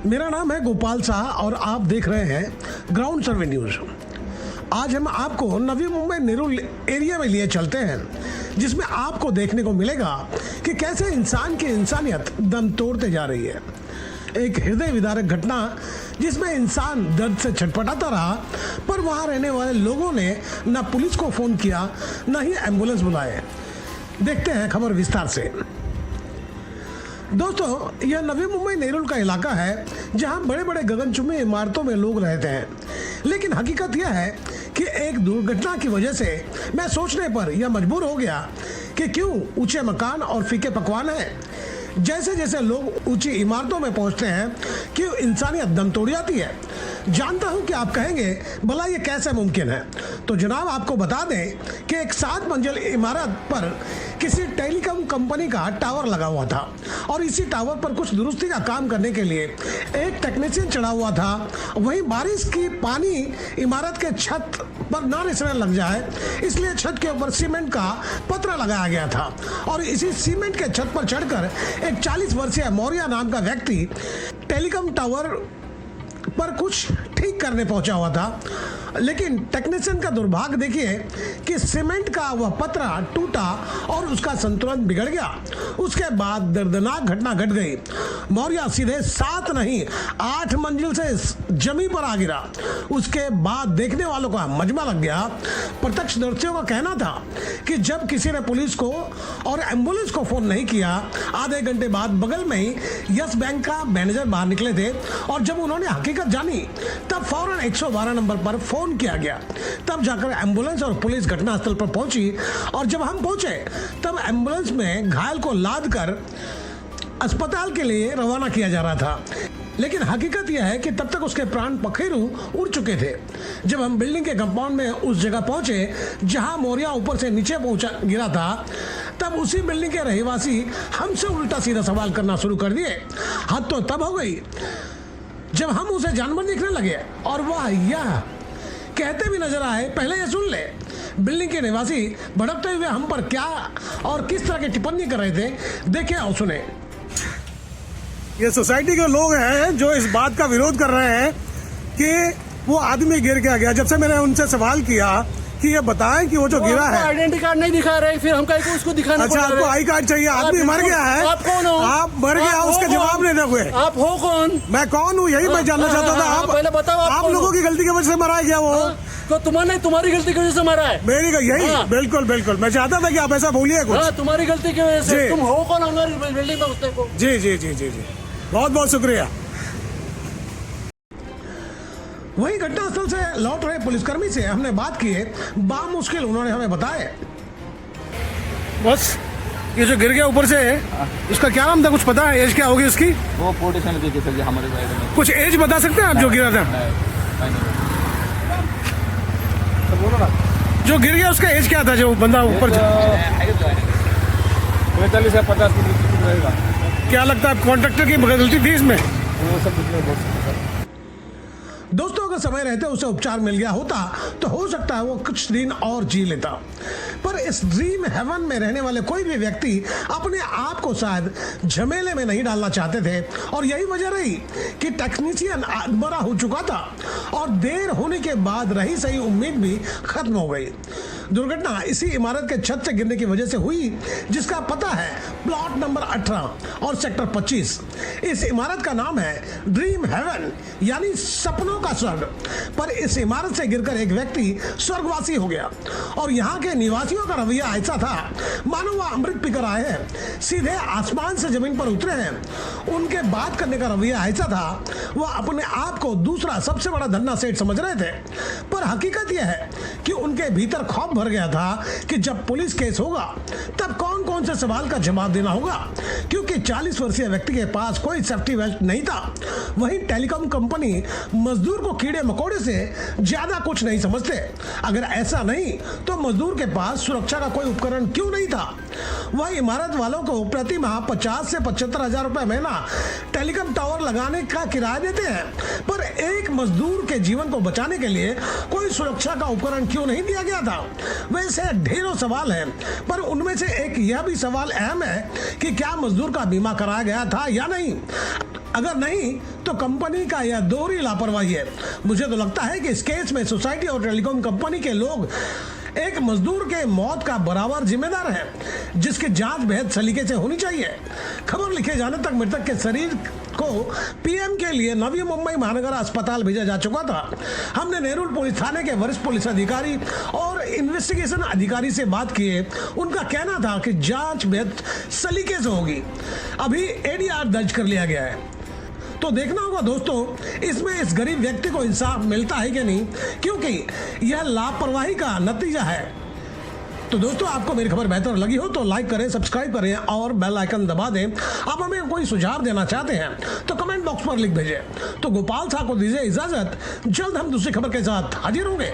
मेरा नाम है गोपाल शाह और आप देख रहे हैं ग्राउंड सर्वे न्यूज। आज हम आपको नवी मुंबई नेरुल एरिया में लिए चलते हैं, जिसमें आपको देखने को मिलेगा कि कैसे इंसान की इंसानियत दम तोड़ते जा रही है। एक हृदय विदारक घटना जिसमें इंसान दर्द से छटपटाता रहा, पर वहां रहने वाले लोगों ने न पुलिस को फोन किया न ही एम्बुलेंस बुलाए। देखते हैं खबर विस्तार से। दोस्तों, यह नवी मुंबई नेरुल का इलाका है जहां बड़े बड़े गगनचुंबी इमारतों में लोग रहते हैं, लेकिन हकीकत यह है कि एक दुर्घटना की वजह से मैं सोचने पर यह मजबूर हो गया कि क्यों ऊंचे मकान और फीके पकवान हैं। जैसे जैसे लोग ऊंची इमारतों में पहुंचते हैं क्यों इंसानियत दम तोड़ जाती है। जानता हूं कि आप कहेंगे भला ये कैसे मुमकिन है। तो जनाब, आपको बता दें कि एक 7 मंजिल इमारत पर किसी टेलीकॉम कंपनी का टावर लगा हुआ था और इसी टावर पर कुछ दुरुस्ती का काम करने के लिए एक टेक्नीशियन चढ़ा हुआ था। वहीं बारिश की पानी इमारत के छत पर ना रिसने लग जाए, इसलिए छत के ऊपर सीमेंट का पतरा लगाया गया था और इसी सीमेंट के छत पर चढ़कर एक 40 वर्षीय मौर्य नाम का व्यक्ति टेलीकॉम टावर पर कुछ ठीक करने पहुंचा हुआ था। लेकिन टेक्नीशियन का दुर्भाग्य देखिए कि सीमेंट का वह पतरा टूटा और उसका संतुलन बिगड़ गया। उसके बाद दर्दनाक घटना घट गई। मौर्य सीधे 7 नहीं 8 मंजिल से जमीन पर आ गिरा। उसके बाद देखने वालों का मजमा लग गया। प्रत्यक्षदर्शियों का कहना था कि जब किसी ने पुलिस को और एम्बुलेंस को फोन नहीं किया, आधे घंटे बाद बगल में ही यस बैंक का मैनेजर बाहर निकले थे और जब उन्होंने हकीकत जानी तब फौरन 112 नंबर पर फोन किया गया। तब जाकर एम्बुलेंस और पुलिस घटनास्थल पर पहुंची और जब हम पहुंचे तब एम्बुलेंस में घायल को लाद कर अस्पताल के लिए रवाना किया जा रहा था। लेकिन हकीकत यह है कि तब तक उसके प्राण पखेरु उड़ चुके थे। जब हम बिल्डिंग के कंपाउंड में उस जगह पहुंचे जहां मौर्य ऊपर से नीचे गिरा था, तब उसी बिल्डिंग के रहवासी हमसे उल्टा सीधा सवाल करना शुरू कर दिए। हद तो तब हो गई जब हम उसे जानवर देखने लगे और वह यह कहते भी नजर आए, पहले ये सुन ले। बिल्डिंग के निवासी भड़कते हुए हम पर क्या और किस तरह की टिप्पणी कर रहे थे, देखें और सुने। ये सोसाइटी के लोग हैं जो इस बात का विरोध कर रहे हैं कि वो आदमी गिर के गया। जब से मैंने उनसे सवाल किया कि ये बताएं कि वो जो गिरा है, आइडेंटिटी कार्ड नहीं दिखा रहे, फिर हम कहीं उसको दिखाना। अच्छा, आपको आई कार्ड चाहिए? आदमी मर गया है। आप कौन हो? आप मर गया, उसके जवाब नहीं दोगे। आप हो कौन? मैं कौन हूँ यही मैं जानना चाहता था। आप पहले बताओ, आप लोगों की गलती की वजह से मरा है क्या वो? तो तुम्हारी गलती की वजह से मरा है। मेरी यही बिल्कुल बिल्कुल मैं चाहता था कि आप ऐसा बोलिए कुछ। तुम्हारी गलती की वजह से। तुम हो कौन हमारी बिल्डिंग में घुसने को? जी जी जी जी जी, बहुत बहुत शुक्रिया। वहीं घटनास्थल से लौट रहे पुलिसकर्मी से हमने बात की है। बामुश्किल उन्होंने हमें बताया, बस ये जो गिर गया ऊपर से, उसका क्या नाम था, कुछ पता है? एज क्या होगी उसकी? वो पोर्टेशन थी सर, हमारे साइड में। कुछ एज बता सकते हैं आप जो गिरा था? तो बोलो ना, जो गिर गया उसका एज क्या था जो बंदा ऊपर? 45 या 50 के बीच रहेगा। क्या लगता है कॉन्ट्रैक्टर की गलती थी इसमें? वो सब कुछ नहीं बोल सकते सर। दोस्तों, अगर समय रहते उसे उपचार मिल गया होता तो हो सकता है वो कुछ दिन और जी लेता। पर इस ड्रीम हेवन में रहने वाले कोई भी व्यक्ति अपने आप को शायद झमेले में नहीं डालना चाहते थे और यही वजह रही कि टेक्नीशियन मरा हो चुका था और देर होने के बाद रही सही उम्मीद भी खत्म हो गई। दुर्घटना इसी इमारत के छत से गिरने की वजह से हुई, जिसका पता है प्लॉट नंबर 18 और सेक्टर 25। इस इमारत का नाम है ड्रीम हेवन, यानी सपनों का स्वर्ग। पर इस इमारत से गिरकर एक व्यक्ति स्वर्गवासी हो गया और यहाँ के निवासियों का रवैया ऐसा था मानो वह अमृत पीकर आए हैं, सीधे आसमान से जमीन पर उतरे हैं। उनके बात करने का रवैया ऐसा था, वह अपने आप को दूसरा सबसे बड़ा धन्ना सेठ समझ रहे थे। पर हकीकत यह है कि उनके भीतर खौफ भर गया था कि जब पुलिस केस होगा तब कौन कौन से सवाल का जवाब देना होगा, क्योंकि 40 वर्षीय व्यक्ति के पास कोई सेफ्टी बेल्ट नहीं था। वहीं टेलीकॉम कंपनी मजदूर को कीड़े मकोड़े से ज्यादा कुछ नहीं समझते। अगर ऐसा नहीं तो मजदूर के पास सुरक्षा का कोई उपकरण क्यों नहीं था? वह इमारत वालों को प्रति माह 50 से 75 हजार रुपए महीना टेलीकॉम टावर लगाने का किराया देते हैं, पर एक मजदूर के जीवन को बचाने के लिए कोई सुरक्षा का उपकरण क्यों नहीं दिया गया था? वैसे ढेरों सवाल हैं, पर उनमें से एक यह भी सवाल अहम है कि क्या मजदूर का बीमा कराया गया था या नहीं। अगर नहीं तो कंपनी का यह दोहरी लापरवाही है। मुझे तो लगता है कि इस केस में सोसाइटी और टेलीकॉम कंपनी के लोग एक मजदूर के मौत का बराबर जिम्मेदार है, जिसकी जांच बेहद सलीके से होनी चाहिए। खबर लिखे जाने तक मृतक के शरीर को पीएम के लिए नवी मुंबई महानगर अस्पताल भेजा जा चुका था। हमने नेरुल पुलिस थाने के वरिष्ठ पुलिस अधिकारी और इन्वेस्टिगेशन अधिकारी से बात किए। उनका कहना था कि जांच बेहद सलीके से होगी। अभी एडीआर दर्ज कर लिया गया है, तो देखना होगा दोस्तों इसमें इस गरीब व्यक्ति को इंसाफ मिलता है कि नहीं, क्योंकि यह लापरवाही का नतीजा है। तो दोस्तों आपको मेरी खबर बेहतर लगी हो तो लाइक करें, सब्सक्राइब करें और बेल आइकन दबा दें। आप हमें कोई सुझाव देना चाहते हैं तो कमेंट बॉक्स पर लिख भेजें। तो गोपाल साहब को दीजिए इजाजत, जल्द हम दूसरी खबर के साथ हाजिर होंगे।